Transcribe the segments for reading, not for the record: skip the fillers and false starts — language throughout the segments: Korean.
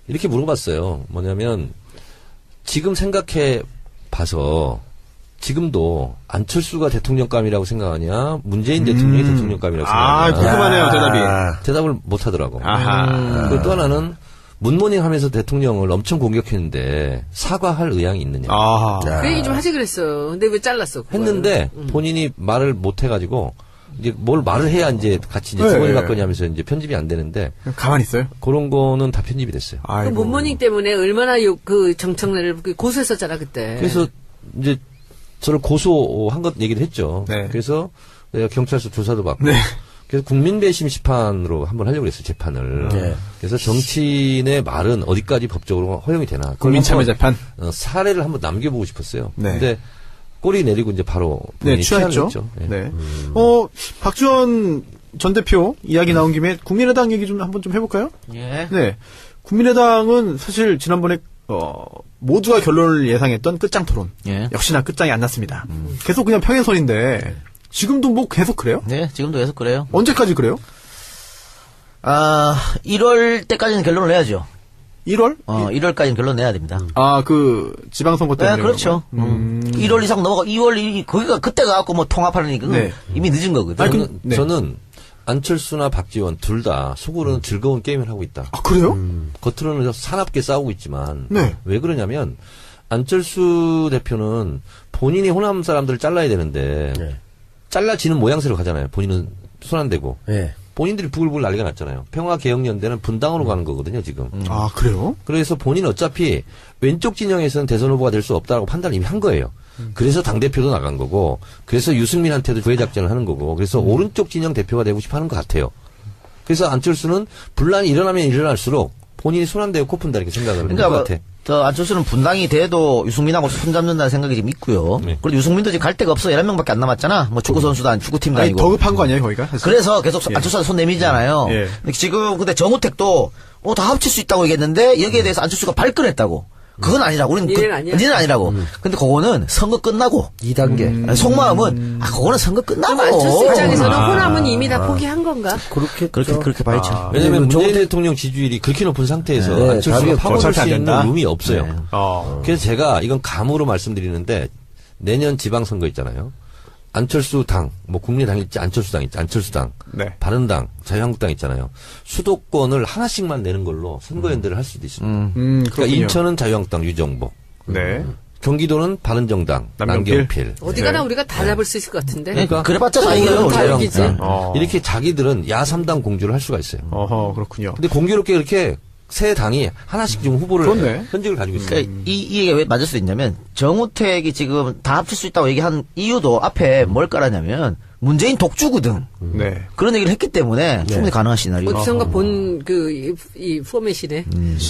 이렇게 물어봤어요. 뭐냐면 지금 생각해 봐서 지금도 안철수가 대통령감이라고 생각하냐, 문재인 대통령이 대통령감이라고 생각하냐. 궁금하네요, 대답이. 대답을 못 하더라고. 아하. 그리고 또 하나는 문모닝 하면서 대통령을 엄청 공격했는데 사과할 의향이 있느냐. 아하. 그 얘기 좀 하지 그랬어. 근데 왜 잘랐어? 그걸? 했는데 본인이 말을 못 해가지고 이제 뭘 말을 해야 이제 같이 이제 주머니 받거니 하면서 이제 편집이 안 되는데 가만히 있어요? 그런 거는 다 편집이 됐어요. 그 문모닝 때문에 얼마나 그 정청래를 고소했었잖아 그때. 그래서 이제 저를 고소한 것 얘기를 했죠. 네. 그래서 내가 경찰서 조사도 받고. 네. 그래서 국민배심 심판으로 한번 하려고 그랬어요, 재판을. 네. 그래서 정치인의 말은 어디까지 법적으로 허용이 되나. 국민참여재판. 사례를 한번 남겨보고 싶었어요. 네. 근데 꼬리 내리고 이제 바로 네, 취하했죠. 네. 네. 박지원 전 대표 이야기 나온 김에 국민의당 얘기 좀 한번 좀 해볼까요? 예. 네. 국민의당은 사실 지난번에 모두가 결론을 예상했던 끝장 토론. 예. 역시나 끝장이 안 났습니다. 계속 그냥 평행선인데 지금도 뭐 계속 그래요? 네, 지금도 계속 그래요. 언제까지 그래요? 1월 때까지는 결론을 내야죠. 1월? 1월까지는 결론 내야 됩니다. 그 지방선거 때문에. 네, 그렇죠. 1월 이상 넘어가 2월 거기가 그때가 갖고 뭐 통합하는 건 네. 이미 늦은 거거든. 저는 안철수나 박지원 둘 다 속으로는 즐거운 게임을 하고 있다. 아, 그래요? 겉으로는 사납게 싸우고 있지만 네. 왜 그러냐면 안철수 대표는 본인이 호남 사람들을 잘라야 되는데 잘라지는 모양새로 가잖아요. 본인은 손 안 대고. 네. 본인들이 부글부글 난리가 났잖아요. 평화개혁연대는 분당으로 가는 거거든요, 지금. 아, 그래요? 그래서 본인은 어차피 왼쪽 진영에서는 대선 후보가 될 수 없다라고 판단을 이미 한 거예요. 그래서 당대표도 나간 거고, 그래서 유승민한테도 구애작전을 하는 거고, 그래서 오른쪽 진영 대표가 되고 싶어 하는 것 같아요. 그래서 안철수는 분란이 일어나면 일어날수록 본인이 손 안 대고 코 푼다 이렇게 생각을 하는 것 같아. 안철수는 분당이 돼도 유승민하고 손잡는다는 생각이 지금 있고요. 네. 그리고 유승민도 지금 갈 데가 없어. 11명밖에 안 남았잖아. 뭐 축구선수도 아니고 축구팀도 아니, 아니고. 더 급한 거 아니에요, 거기가? 그래서 계속 안철수한테 손 내밀잖아요. 예. 근데 지금 근데 정우택도 다 합칠 수 있다고 얘기했는데 여기에 대해서 안철수가 발끈했다고. 그건 아니라고. 우리는 니는 아니야. 니는 아니라고. 근데 그거는 선거 끝나고 2단계. 속마음은 그거는 선거 끝나고. 그럼 안철수 입장에서는 호남은 이미 다 포기한 건가? 그렇게 봐야죠. 왜냐면 네, 문재인 대통령 지지율이 그렇게 높은 상태에서 네, 안철수가 답이 파고들 어차피 수 안 있는 된다. 룸이 없어요. 네. 그래서 제가 이건 감으로 말씀드리는데 내년 지방선거 있잖아요. 안철수 당, 뭐 국민의당 있지, 안철수 당 있지, 안철수 당, 네. 바른당, 자유한국당 있잖아요. 수도권을 하나씩만 내는 걸로 선거연대를 할 수도 있습니다. 그러니까 그렇군요. 인천은 자유한국당 유정복, 네. 경기도는 바른정당 남경필. 남경필. 어디 가나 우리가 다 잡을 수 있을 것 같은데. 그러니까 그래봤자 다 이겨요. 다 우리가. 이기지. 이렇게 자기들은 야3당 공주를 할 수가 있어요. 어허, 그렇군요. 근데 공교롭게 이렇게 세 당이 하나씩 지금 후보를 그렇네. 현직을 가지고 있어요. 그러니까 이 얘기가 왜 맞을 수 있냐면 정우택이 지금 다 합칠 수 있다고 얘기한 이유도 앞에 뭘 깔았냐면 문재인 독주거든. 네. 그런 얘기를 했기 때문에 충분히 가능한 시나리오. 어디선가 본 이 포맷이네.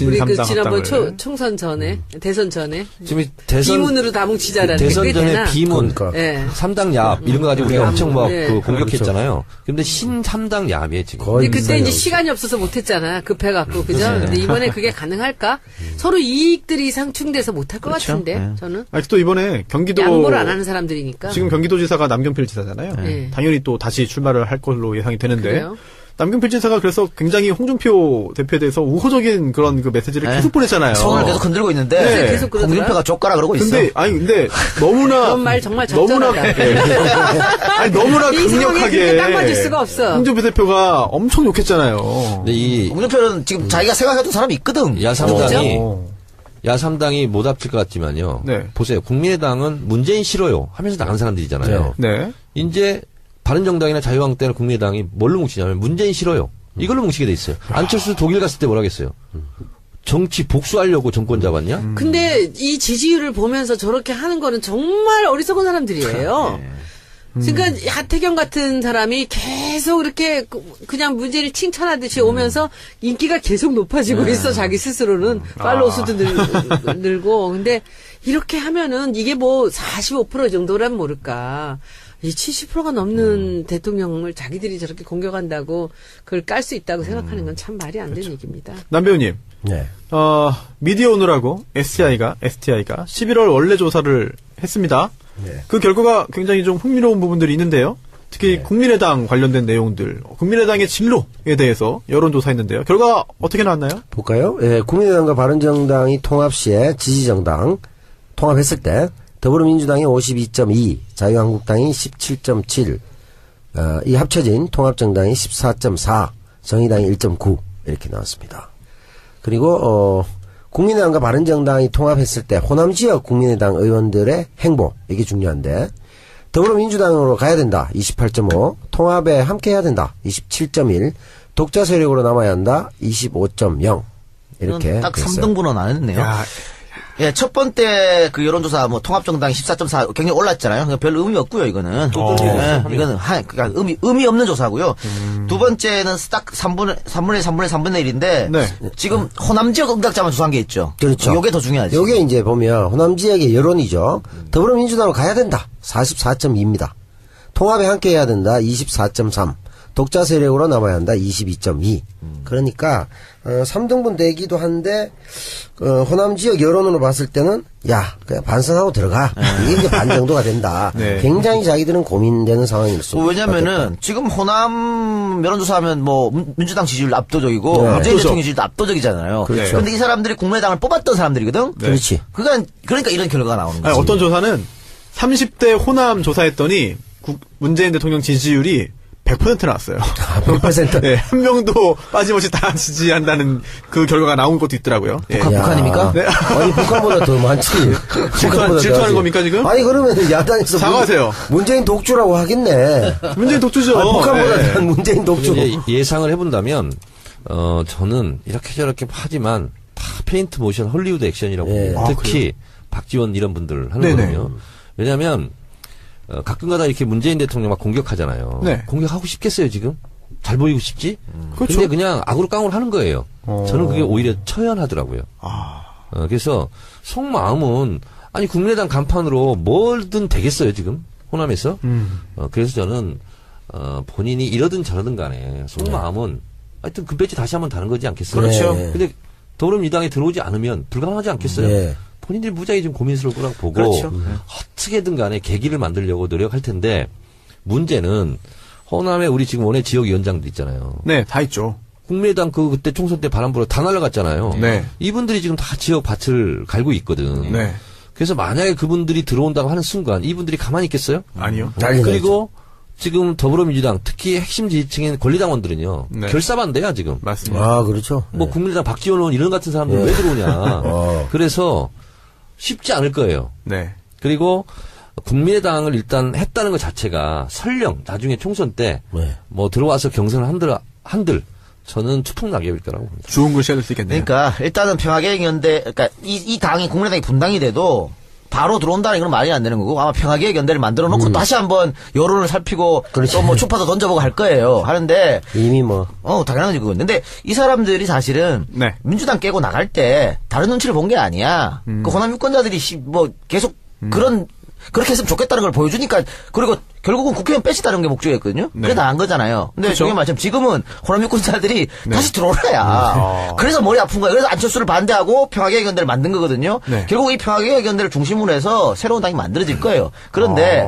우리 그 신삼당 지난번 합당을. 총선 전에 대선 전에 지금 대선 비문으로 다 뭉치자라는 게 대선 그게 전에 되나? 비문, 그러니까. 예. 3당 야합 이런 거 가지고 우리가 엄청 막 네. 그 공격했잖아요. 근데 신 3당 야합이에요 지금. 거의 근데 그때 이제 비슷하게 시간이 없어서 못했잖아. 급해갖고 그죠? 근데 이번에 그게 가능할까? 서로 이익들이 상충돼서 못할 것 그렇죠. 같은데 네. 저는 아니, 또 이번에 경기도. 양보를 안 하는 사람들이니까. 지금 경기도지사가 남경필 지사잖아요. 네. 당연히 또 다시 출마를 할 걸로 예상이 되는데. 그래요? 남경필 지사가 그래서 굉장히 홍준표 대표에 대해서 우호적인 그런 그 메시지를 네. 계속 보냈잖아요. 손을 계속 흔들고 있는데 네. 계속 그러더라. 홍준표가 족가라 그러고 있어. 근데 너무나 그런 말 정말 너무나 적절하다. 아니 너무나 이 상황에 강력하게 그렇게 딱 맞을 수가 없어. 홍준표 대표가 엄청 욕했잖아요. 근데 이 홍준표는 지금 자기가 생각했던 사람이 있거든. 야3당이 어. 야3당이 못 합칠 것 같지만요. 네. 보세요. 국민의당은 문재인 싫어요 하면서 나간 사람들이잖아요. 네. 이제 바른정당이나 자유한국당이나 국민의당이 뭘로 뭉치냐면 문재인 싫어요. 이걸로 뭉치게 돼 있어요. 안철수 독일 갔을 때 뭐라겠어요. 정치 복수하려고 정권 잡았냐? 근데 이 지지율을 보면서 저렇게 하는 거는 정말 어리석은 사람들이에요. 그러니까 하태경 같은 사람이 계속 이렇게 그냥 문재인을 칭찬하듯이 오면서 인기가 계속 높아지고 있어. 자기 스스로는 팔로우 수도 늘고. 근데 이렇게 하면은 이게 뭐 45% 정도란 모를까. 이 70%가 넘는 대통령을 자기들이 저렇게 공격한다고 그걸 깔 수 있다고 생각하는 건 참 말이 안 되는 얘기입니다. 남 배우님, 네. 미디어 오늘하고 STI가 11월 원래 조사를 했습니다. 네. 그 결과가 굉장히 좀 흥미로운 부분들이 있는데요. 특히 국민의당 관련된 내용들, 국민의당의 진로에 대해서 여론조사했는데요. 결과 어떻게 나왔나요? 볼까요? 예, 국민의당과 바른정당이 통합 시에 지지정당 통합했을 때 더불어민주당이 52.2, 자유한국당이 17.7, 이 합쳐진 통합정당이 14.4, 정의당이 1.9 이렇게 나왔습니다. 그리고 국민의당과 바른정당이 통합했을 때 호남지역 국민의당 의원들의 행보 이게 중요한데 더불어민주당으로 가야 된다 28.5, 통합에 함께해야 된다 27.1, 독자 세력으로 남아야 한다 25.0 이렇게 딱 됐어요. 3등분은 안 했네요. 야, 예, 첫 번째 그 여론조사 뭐 통합정당 14.4 굉장히 올랐잖아요. 그러니까 별 의미 없고요, 이거는. 예, 이거는 그러니까 의미 없는 조사고요. 두 번째는 딱 3분의 1인데 네. 지금 호남 지역 응답자만 조사한 게 있죠. 그렇죠. 요게 더 중요하지. 요게 이제 보면 호남 지역의 여론이죠. 더불어민주당으로 가야 된다. 44.2입니다. 통합에 함께 해야 된다. 24.3. 독자 세력으로 남아야 한다. 22.2. 그러니까 3등분 되기도 한데 호남 지역 여론으로 봤을 때는 야 그냥 반성하고 들어가. 이게 이제 반 정도가 된다. 네. 굉장히 자기들은 고민되는 상황일 수 왜냐면은 지금 호남 여론조사하면 뭐 민주당 지지율 압도적이고 네. 문재인 압도적. 대통령 지지율도 압도적이잖아요. 그렇죠. 그런데 이 사람들이 국민의당을 뽑았던 사람들이거든. 네. 그렇지. 그러니까 이런 결과가 나오는 거지. 아니, 어떤 조사는 30대 호남 조사했더니 문재인 대통령 지지율이 100% 나왔어요. 100%? 네, 한 명도 빠짐없이 다 지지한다는 그 결과가 나온 것도 있더라고요. 예. 북한입니까? 네. 아니 북한보다 더 많지. 북한보다 더 질투하는 하지. 겁니까, 지금? 아니 그러면 야당에서 사과하세요. 문재인 독주라고 하겠네. 문재인 독주죠. 아니, 북한보다 네. 더 문재인 독주. 이제 예상을 해본다면 저는 이렇게 저렇게 하지만 다 페인트 모션 헐리우드 액션이라고 예. 봅니다. 아, 특히 박지원 이런 분들 네네. 하는거든요. 왜냐하면 가끔가다 이렇게 문재인 대통령 막 공격하잖아요. 네. 공격하고 싶겠어요 지금? 잘 보이고 싶지? 그렇죠. 근데 그냥 악으로 깡으로 하는 거예요. 저는 그게 오히려 처연하더라고요. 아, 그래서 속마음은 아니 국민의당 간판으로 뭐든 되겠어요 지금 호남에서. 그래서 저는 본인이 이러든 저러든 간에 속마음은 하여튼 그 배지 다시 한번 다는 거지 않겠어요? 그렇죠. 근데 더불어민주당에 들어오지 않으면 불가능하지 않겠어요? 네. 본인들이 무지하게 좀 고민스러울 거라고 보고 그렇죠. 어떻게든 간에 계기를 만들려고 노력할 텐데 문제는 호남에 우리 지금 원외 지역위원장들 있잖아요. 네, 다 있죠. 국민의당 그때 총선 때 바람 불어 다 날아갔잖아요. 네. 이분들이 지금 다 지역 밭을 갈고 있거든. 네. 그래서 만약에 그분들이 들어온다고 하는 순간 이분들이 가만히 있겠어요? 아니요. 난리 그리고 지금 더불어민주당 특히 핵심 지지층인 권리당원들은요. 네. 결사반대야 지금. 맞습니다. 아 그렇죠. 뭐 국민의당 박지원 의원 이런 같은 사람들 왜 들어오냐. 그래서 쉽지 않을 거예요. 네. 그리고 국민의당을 일단 했다는 것 자체가 설령 나중에 총선 때 뭐 네. 들어와서 경선을 한들 저는 추풍 낙엽일 거라고 봅니다. 좋은 글씨 얻을 수 있겠네요. 그러니까 일단은 평화계획연대, 그러니까 이 당이 국민의당이 분당이 돼도 바로 들어온다는 건 말이 안 되는 거고 아마 평화계획연대를 만들어 놓고 다시 한번 여론을 살피고 그렇지. 또 뭐 추파도 던져보고 할 거예요. 하는데 이미 뭐 당연하지 그건. 근데 이 사람들이 사실은 네. 민주당 깨고 나갈 때 다른 눈치를 본 게 아니야. 그 호남 유권자들이 뭐 계속 그렇게 했으면 좋겠다는 걸 보여주니까 그리고 결국은 국회의원 빼시다는 게 목적이었거든요. 네. 그게 나은 거잖아요. 근데 그쵸? 중요한 말씀 지금은 호남 유권자들이 네. 다시 들어오라야. 그래서 머리 아픈 거야. 그래서 안철수를 반대하고 평화개혁연대를 만든 거거든요. 네. 결국 이 평화개혁연대를 중심으로 해서 새로운 당이 만들어질 거예요. 그런데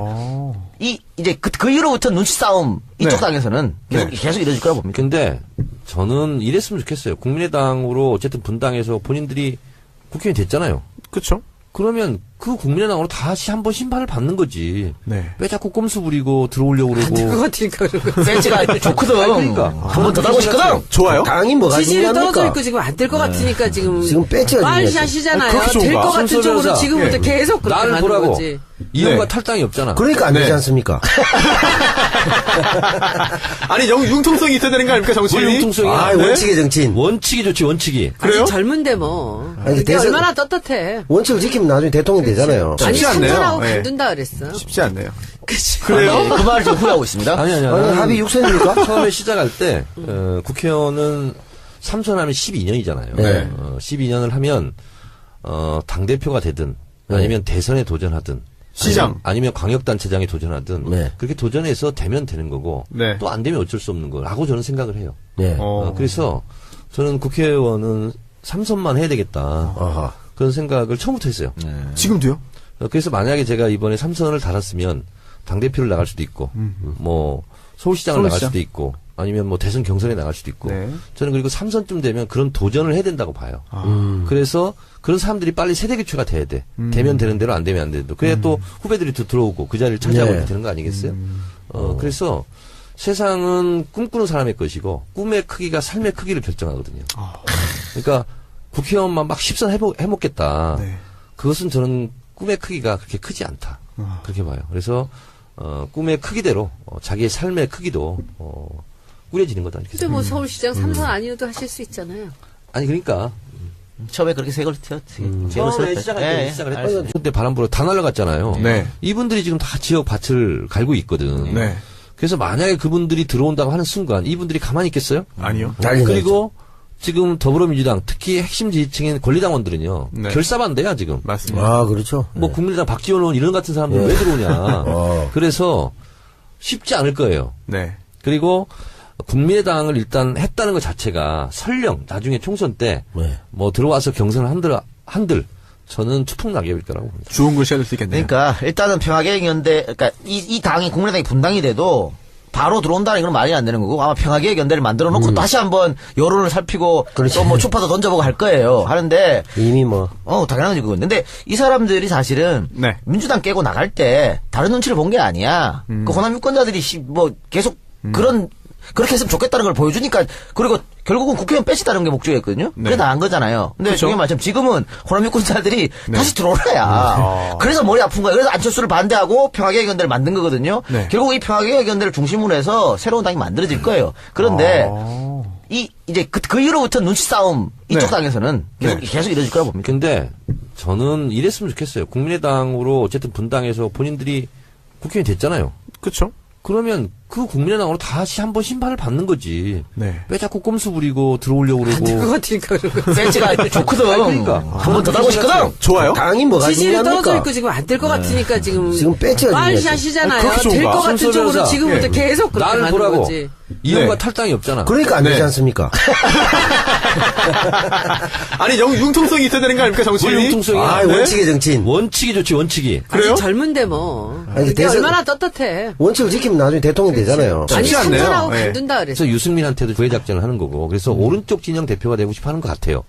이제 그 이후로부터 눈치 싸움 이쪽 네. 당에서는 계속 이뤄질 거라 봅니다. 근데 저는 이랬으면 좋겠어요. 국민의당으로 어쨌든 분당해서 본인들이 국회의원이 됐잖아요. 그렇죠. 그러면 그 국민의당으로 다시 한번 심판을 받는 거지. 네. 왜 자꾸 꼼수 부리고 들어오려고 그러고. 될 것 같으니까 그러고. 센치가 좋거든. 그러니까. 한 번 더 가고 싶거든. 좋아요. 당이 뭐가 지지율이 떨어져 중요합니까? 있고 지금 안 될 것 같으니까 지금 배지가 말샷이잖아요. 그렇게 좋은 될 것 거야. 같은 쪽으로 순서대로자. 지금부터 예. 계속 그렇게 나를 가는 보라고. 거지. 이용과 네. 탈당이 없잖아. 그러니까 안 되지 네. 않습니까? 아니, 융통성이 있어야 되는 거 아닙니까, 정치인이? 뭘 융통성이야? 아, 네? 원칙의 정치인. 원칙이 좋지, 원칙이. 그래요? 아직 젊은데 뭐. 아니, 이게 대선- 얼마나 떳떳해. 원칙을 지키면 나중에 대통령 되잖아요. 아니 쉽지 않네요. 참선하고 네. 간둔다 그랬어. 쉽지 않네요. 그치. 그래요? 그 말을 좀 후회하고 있습니다. 아니. 아니, 나는 합의 6선입니까? 처음에 시작할 때, 국회의원은 3선하면 12년이잖아요. 네. 12년을 하면, 당대표가 되든, 아니면 대선에 도전하든, 시장. 아니면 광역단체장에 도전하든, 네. 그렇게 도전해서 되면 되는 거고, 네. 또 안 되면 어쩔 수 없는 거라고 저는 생각을 해요. 네. 그래서 저는 국회의원은 3선만 해야 되겠다. 아하. 그런 생각을 처음부터 했어요. 지금도요? 그래서 만약에 제가 이번에 3선을 달았으면 당대표를 나갈 수도 있고, 뭐, 서울시장을 나갈 수도 있고, 아니면 뭐 대선 경선에 나갈 수도 있고, 네. 저는 그리고 3선쯤 되면 그런 도전을 해야 된다고 봐요. 그래서 그런 사람들이 빨리 세대 교체가 돼야 돼. 되면 되는 대로 안 되면 안 되는 대로. 그래야 또 후배들이 또 들어오고 그 자리를 차지하고 네. 되는 거 아니겠어요? 그래서 세상은 꿈꾸는 사람의 것이고 꿈의 크기가 삶의 크기를 결정하거든요. 그러니까 국회의원만 막 10선 해먹겠다. 네. 그것은 저는 꿈의 크기가 그렇게 크지 않다. 그렇게 봐요. 그래서 꿈의 크기대로 자기의 삶의 크기도 꾸려지는 거다. 이렇게 근데 뭐 서울시장 3선 아니어도 하실 수 있잖아요. 아니 그러니까 처음에 그렇게 색을 튀었지. 처음에 시작할 때 시작을 했거든요. 그때 바람 불어 다 날아갔잖아요. 네. 이분들이 지금 다 지역 밭을 갈고 있거든. 네. 그래서 만약에 그분들이 들어온다고 하는 순간 이분들이 가만히 있겠어요? 아니요. 난리 그리고 지금 더불어민주당 특히 핵심 지지층인 권리당원들은요. 네. 결사반대야 지금. 맞습니다. 아, 그렇죠. 뭐 국민의당 박지원 의원 이런 같은 사람들 왜 들어오냐. 그래서 쉽지 않을 거예요. 네. 그리고 국민의당을 일단 했다는 것 자체가 설령 나중에 총선 때 뭐 네. 들어와서 경선을 한들 저는 추풍낙엽일 거라고 봅니다. 좋은 글씨 할 수 있겠네요. 그러니까 일단은 평화개혁연대, 그러니까 이 당이 국민의당이 분당이 돼도 바로 들어온다는 건 말이 안 되는 거고 아마 평화개혁연대를 만들어 놓고 다시 한번 여론을 살피고 그렇지. 또 뭐 추파도 던져보고 할 거예요. 하는데 이미 뭐. 당연하지 그건. 근데 이 사람들이 사실은 네. 민주당 깨고 나갈 때 다른 눈치를 본 게 아니야. 그 호남 유권자들이 뭐 계속 그렇게 했으면 좋겠다는 걸 보여주니까 그리고 결국은 국회의원 빼시다는 게 목적이었거든요. 네. 그래 나간 거잖아요. 근데 그쵸? 중요한 말씀 지금은 호남 유권자들이 네. 다시 들어오라야. 그래서 머리 아픈 거야. 그래서 안철수를 반대하고 평화개혁연대를 만든 거거든요. 네. 결국 이 평화개혁연대를 중심으로 해서 새로운 당이 만들어질 거예요. 그런데 아. 이제 그 이후로부터 눈치 싸움 이쪽 네. 당에서는 계속 네. 계속 이뤄질 거라고 봅니다. 근데 저는 이랬으면 좋겠어요. 국민의당으로 어쨌든 분당해서 본인들이 국회의원이 됐잖아요. 그쵸? 그러면 그 국민의당으로 다시 한번 심판을 받는 거지. 네. 왜 자꾸 꼼수 부리고 들어오려고 안 될 것 그러고. 같으니까 그러고. 센치가 좋거든. 그러니까. 한 번 더 달고 싶거든. 좋아요? 당이 뭐가 지지율이 떨어져 중요합니까? 있고 지금 안 될 것 같으니까 지금 배치가 말샷이잖아요. 아니, 그렇게 될 좋은가? 것 같은 쪽으로 순서대로자. 지금부터 네. 계속 그렇게 나를 가는 보라고. 거지. 이용과 네. 탈당이 없잖아. 그러니까 안 되지 네. 않습니까? 아니, 융통성이 있어야 되는 거 아닙니까, 정치인이? 뭘 융통성이야? 아, 네? 원칙의 정치인. 원칙이 좋지, 원칙이. 그래요? 아직 젊은데 뭐. 아니, 그게 대선- 얼마나 떳떳해. 원칙을 지키면 나중에 대통령 되잖아요. 아니 쉽지 않네요. 참선하고 네. 간둔다 그랬어. 그래서 유승민한테도 구애작전을 하는 거고, 그래서 오른쪽 진영 대표가 되고 싶어 하는 것 같아요.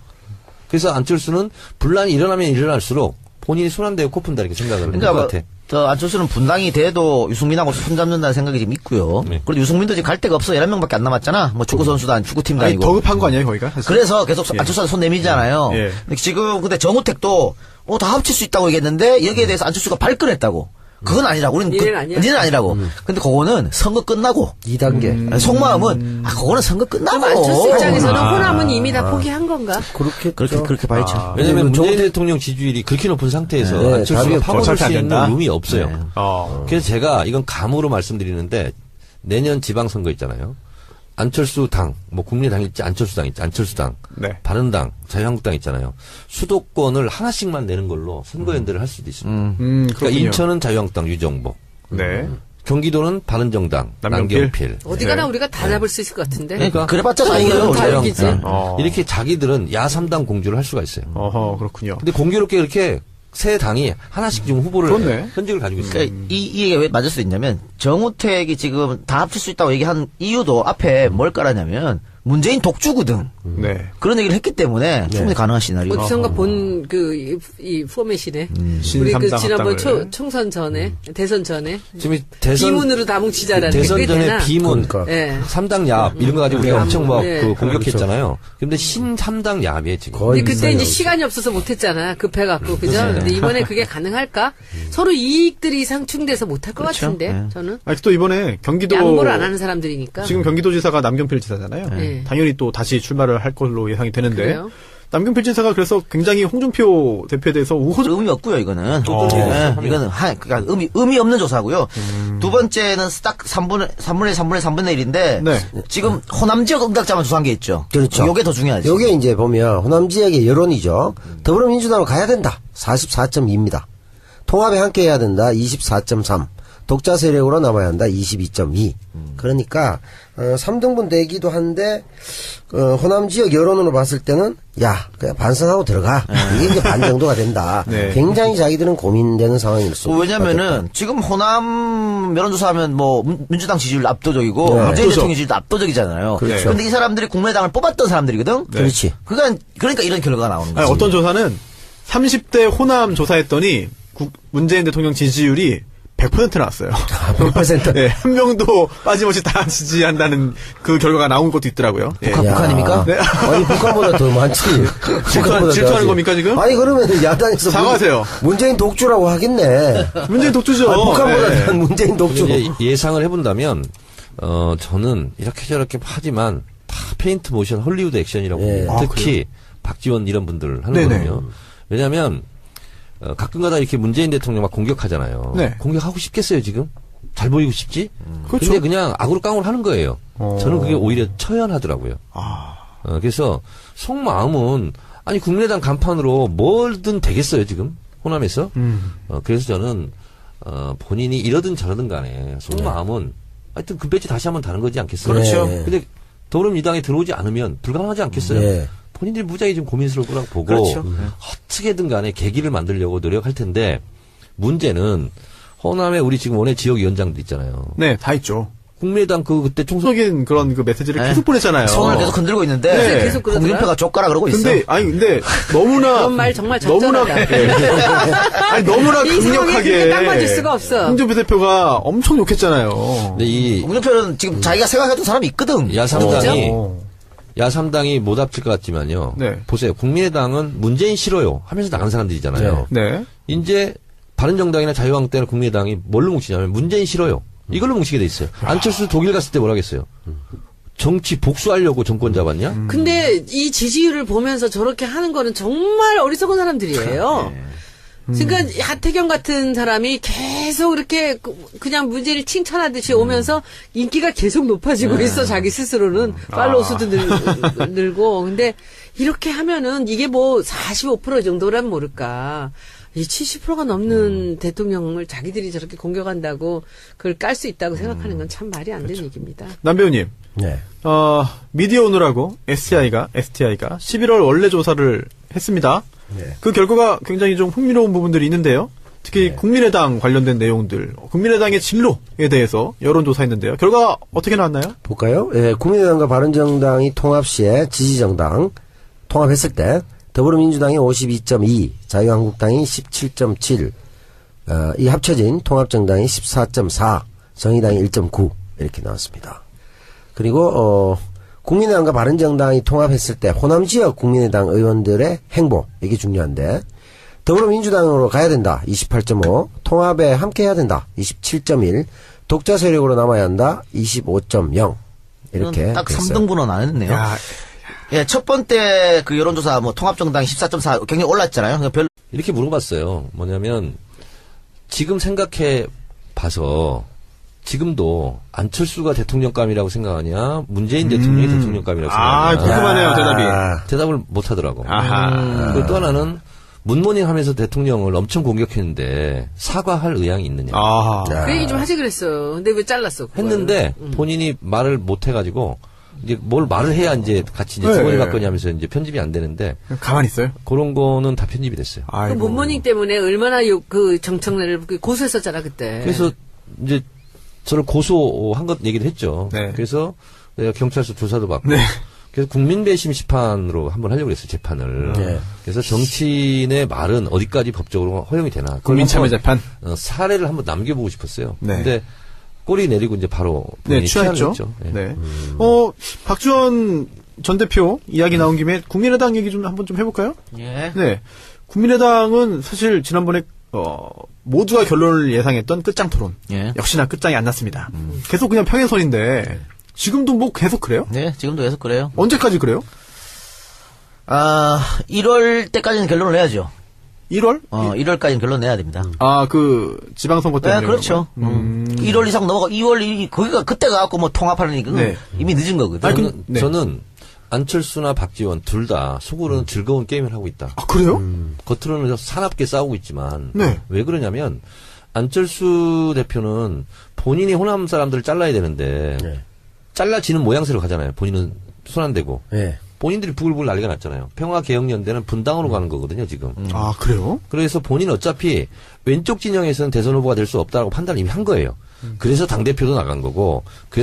그래서 안철수는 분란이 일어나면 일어날수록 본인이 손 안 대고 코 푼다 이렇게 생각을 하는 그러니까 것 뭐, 같아. 저 안철수는 분당이 돼도 유승민하고 손잡는다는 생각이 지금 있고요. 네. 그리고 유승민도 지금 갈 데가 없어. 11명밖에 안 남았잖아. 뭐 축구선수도 아니고 축구팀도 아니, 아니고. 더 급한 거 아니에요, 거기가? 사실? 그래서 계속 예. 안철수한테 손 내밀잖아요. 예. 근데 지금 근데 정우택도 다 합칠 수 있다고 얘기했는데 여기에 대해서 안철수가 발끈했다고. 그건 아니라고. 우리는 니는 아니야. 니는 아니라고. 근데 그거는 선거 끝나고 2단계. 속마음은 그거는 선거 끝나고. 그럼 안철수 입장에서는 호남은 이미 다 포기한 건가? 그렇겠죠. 그렇게 봐야죠. 왜냐면 그리고 문재인 대통령 지지율이 그렇게 높은 상태에서 네, 답이 안철수가 없죠. 파고들 수 어차피 안 있는 된다. 룸이 없어요. 그래서 제가 이건 감으로 말씀드리는데 내년 지방선거 있잖아요. 안철수 당, 뭐 국민의당 있지, 안철수 당 있지, 안철수 당, 네. 바른당, 자유한국당 있잖아요. 수도권을 하나씩만 내는 걸로 선거연대를 할 수도 있습니다. 그러니까 그렇군요. 인천은 자유한국당 유정복, 네. 경기도는 바른정당 남경필. 남경필. 어디 가나 네. 우리가 다 잡을 수 있을 것 같은데. 그러니까 그래봤자 다행이에요. 다 여기지. 이렇게 자기들은 야 3당 공주를 할 수가 있어요. 어허, 그렇군요. 근데 공교롭게 이렇게 세 당이 하나씩 지금 후보를 그렇네. 현직을 가지고 있어요. 그러니까 이 얘기가 왜 맞을 수 있냐면 정우택이 지금 다 합칠 수 있다고 얘기한 이유도 앞에 뭘 깔았냐면 문재인 독주거든. 네. 그런 얘기를 했기 때문에 충분히 가능한 시나리오. 어디선가 본 이 포맷이네. 신 우리 그 삼당 지난번 합당을. 총선 전에 대선 전에 지금 대선 비문으로 다 뭉치자라는 게 대선 그게 전에 되나? 비문, 그러니까. 예. 3당 야합 이런 거 가지고 우리가 엄청 막 네. 그 공격했잖아요. 근데 신 3당 야합이에요 지금. 거의 근데 그때 비슷하게 이제 시간이 없어서 못했잖아. 급해갖고 그죠? 근데 이번에 그게 가능할까? 서로 이익들이 상충돼서 못할 것 그렇죠. 같은데 네. 저는 아니, 또 이번에 경기도. 양보를 안 하는 사람들이니까. 지금 경기도지사가 남경필 지사잖아요. 네. 당연히 또 다시 출마를 할 걸로 예상이 되는데. 그래요? 남경필 지사가 그래서 굉장히 홍준표 대표에 대해서 우호적. 의미 없고요, 이거는. 네. 이거는 그러니까 의미 없는 조사고요. 두 번째는 딱 3분의 1인데 네. 지금 호남 지역 응답자만 조사한 게 있죠. 그렇죠. 요게 더 중요하지. 요게 이제 보면 호남 지역의 여론이죠. 더불어민주당으로 가야 된다. 44.2입니다. 통합에 함께 해야 된다. 24.3. 독자 세력으로 남아야 한다. 22.2. 그러니까 3등분 되기도 한데 호남 지역 여론으로 봤을 때는 야 그냥 반성하고 들어가. 이게 이제 반 정도가 된다. 네. 굉장히 자기들은 고민되는 상황일 수. 왜냐면은 지금 호남 여론조사하면 뭐 민주당 지지율 압도적이고 네. 문재인 압도적. 대통령 지지율 압도적이잖아요. 그렇죠. 근데 이 사람들이 국민의당을 뽑았던 사람들이거든. 그렇지. 그러니까 이런 결과가 나오는 거지. 아니, 어떤 조사는 30대 호남 조사했더니 문재인 대통령 지지율이 100% 나왔어요. 100%. 네, 한 명도 빠짐없이 다 지지한다는 그 결과가 나온 것도 있더라고요. 예. 북한입니까? 네. 아니 북한보다 더 많지. 북한보다 더 질투하는 많지. 겁니까, 지금? 아니 그러면 야당에서 사과하세요. 문재인 독주라고 하겠네. 문재인 독주죠. 아니, 북한보다 네. 더 문재인 독주. 이제 예상을 해본다면 저는 이렇게 저렇게 하지만 다 페인트 모션 헐리우드 액션이라고 예. 봅니다. 아, 특히 박지원 이런 분들 네네. 하는거든요. 왜냐하면 가끔가다 이렇게 문재인 대통령 막 공격하잖아요. 네. 공격하고 싶겠어요 지금? 잘 보이고 싶지? 그렇죠. 근데 그냥 악으로 깡으로 하는 거예요. 저는 그게 오히려 처연하더라고요. 아. 그래서 속마음은 아니 국민의당 간판으로 뭐든 되겠어요 지금 호남에서. 그래서 저는 본인이 이러든 저러든 간에 속마음은 하여튼 금배지 다시 한번 다는 거지 않겠어요? 그렇죠. 근데 더불어민주당에 들어오지 않으면 불가능하지 않겠어요? 네. 본인들이 무지하게 좀 고민스러울 거라고 보고 그렇죠. 어떻게든 간에 계기를 만들려고 노력할 텐데 문제는 호남에 우리 지금 원외 지역위원장들 있잖아요. 네, 다 있죠. 국민의당 그때 총선 속인 그런 그 메시지를 네. 계속 보냈잖아요. 손을 계속 흔들고 있는데 네. 계속 그러더라. 홍준표가 족가라 그러고 있어. 근데 너무나 그런 말 정말 너무나 적절하다. 아니 너무나 이 상황에 강력하게 그렇게 딱 맞을 수가 없어. 홍준표 대표가 엄청 욕했잖아요. 근데 이 홍준표는 지금 자기가 생각했던 사람이 있거든. 야삼당이 못 합칠 것 같지만요. 네. 보세요. 국민의당은 문재인 싫어요 하면서 나간 사람들이잖아요. 네. 이제 바른정당이나 자유한국당이나 국민의당이 뭘로 뭉치냐면 문재인 싫어요. 이걸로 뭉치게 돼 있어요. 안철수 독일 갔을 때 뭐라겠어요? 정치 복수하려고 정권 잡았냐? 근데 이 지지율을 보면서 저렇게 하는 거는 정말 어리석은 사람들이에요. 그러니까 하태경 같은 사람이 계속 이렇게 그냥 문재인을 칭찬하듯이 오면서 인기가 계속 높아지고 있어. 자기 스스로는 팔로우 수도 늘고. 근데 이렇게 하면은 이게 뭐 45% 정도란 모를까. 이 70%가 넘는 대통령을 자기들이 저렇게 공격한다고 그걸 깔 수 있다고 생각하는 건 참 말이 안 되는 얘기입니다. 남 배우님, 네. 미디어 오늘하고 STI가 11월 원래 조사를 했습니다. 네. 그 결과가 굉장히 좀 흥미로운 부분들이 있는데요. 특히 국민의당 관련된 내용들, 국민의당의 진로에 대해서 여론조사했는데요. 결과 어떻게 나왔나요? 볼까요? 예, 국민의당과 바른정당이 통합 시에 지지정당 통합했을 때 더불어민주당이 52.2, 자유한국당이 17.7, 이 합쳐진 통합정당이 14.4, 정의당이 1.9 이렇게 나왔습니다. 그리고 국민의당과 바른정당이 통합했을 때 호남 지역 국민의당 의원들의 행보 이게 중요한데 더불어민주당으로 가야 된다 28.5, 통합에 함께해야 된다 27.1, 독자 세력으로 남아야 한다 25.0 이렇게 딱 됐어요. 3등분은 안 했네요. 야, 예, 첫 번째 그 여론조사 뭐 통합정당 14.4 굉장히 올랐잖아요. 그러니까 별 이렇게 물어봤어요. 뭐냐면 지금 생각해 봐서 지금도 안철수가 대통령감이라고 생각하냐, 문재인 대통령이 대통령감이라고 생각하냐. 궁금하네요, 대답이. 대답을 못 하더라고. 아하. 그리고 또 하나는 문모닝 하면서 대통령을 엄청 공격했는데 사과할 의향이 있느냐. 아. 그 얘기 좀 하지 그랬어. 근데 왜 잘랐어? 그걸? 했는데 본인이 말을 못 해가지고 이제 뭘 말을 해야 이제 같이 이제 네. 주거니 받거니 하면서 이제 편집이 안 되는데 가만히 있어요? 그런 거는 다 편집이 됐어요. 그 아이고. 문모닝 때문에 얼마나 그 정청래를 고소했었잖아 그때. 그래서 이제 저를 고소한 것 얘기도 했죠. 네. 그래서 내가 경찰서 조사도 받고. 네. 그래서 국민배심 심판으로 한번 하려고 그랬어요, 재판을. 네. 그래서 정치인의 말은 어디까지 법적으로 허용이 되나. 그걸 국민참여 한번, 재판. 사례를 한번 남겨보고 싶었어요. 네. 근데 꼬리 내리고 이제 바로 네, 본인이 취하했죠. 취하를 했죠. 네. 네. 박지원 전 대표 이야기 나온 김에 국민의당 얘기 좀 한번 좀 해볼까요? 예. 네. 국민의당은 사실 지난번에 모두가 결론을 예상했던 끝장 토론. 예. 역시나 끝장이 안 났습니다. 계속 그냥 평행선인데 지금도 뭐 계속 그래요? 네, 지금도 계속 그래요. 언제까지 그래요? 1월 때까지는 결론을 내야죠. 1월? 1월까지는 결론 내야 됩니다. 그 지방선거 네, 때문에. 그렇죠. 1월 이상 넘어가 2월 거기가 그때가 갖고 뭐 통합하는 그건 네. 이미 늦은 거거든. 아니, 저는, 네. 저는 안철수나 박지원 둘 다 속으로는 즐거운 게임을 하고 있다. 아, 그래요? 겉으로는 사납게 싸우고 있지만 네. 왜 그러냐면 안철수 대표는 본인이 호남 사람들을 잘라야 되는데 네. 잘라지는 모양새로 가잖아요. 본인은 손 안 대고. 예. 본인들이 부글부글 난리가 났잖아요. 평화개혁연대는 분당으로 가는 거거든요, 지금. 아, 그래요? 그래서 본인 어차피 왼쪽 진영에서는 대선 후보가 될 수 없다고 판단을 이미 한 거예요. 그래서 당대표도 나간 거고, 그래서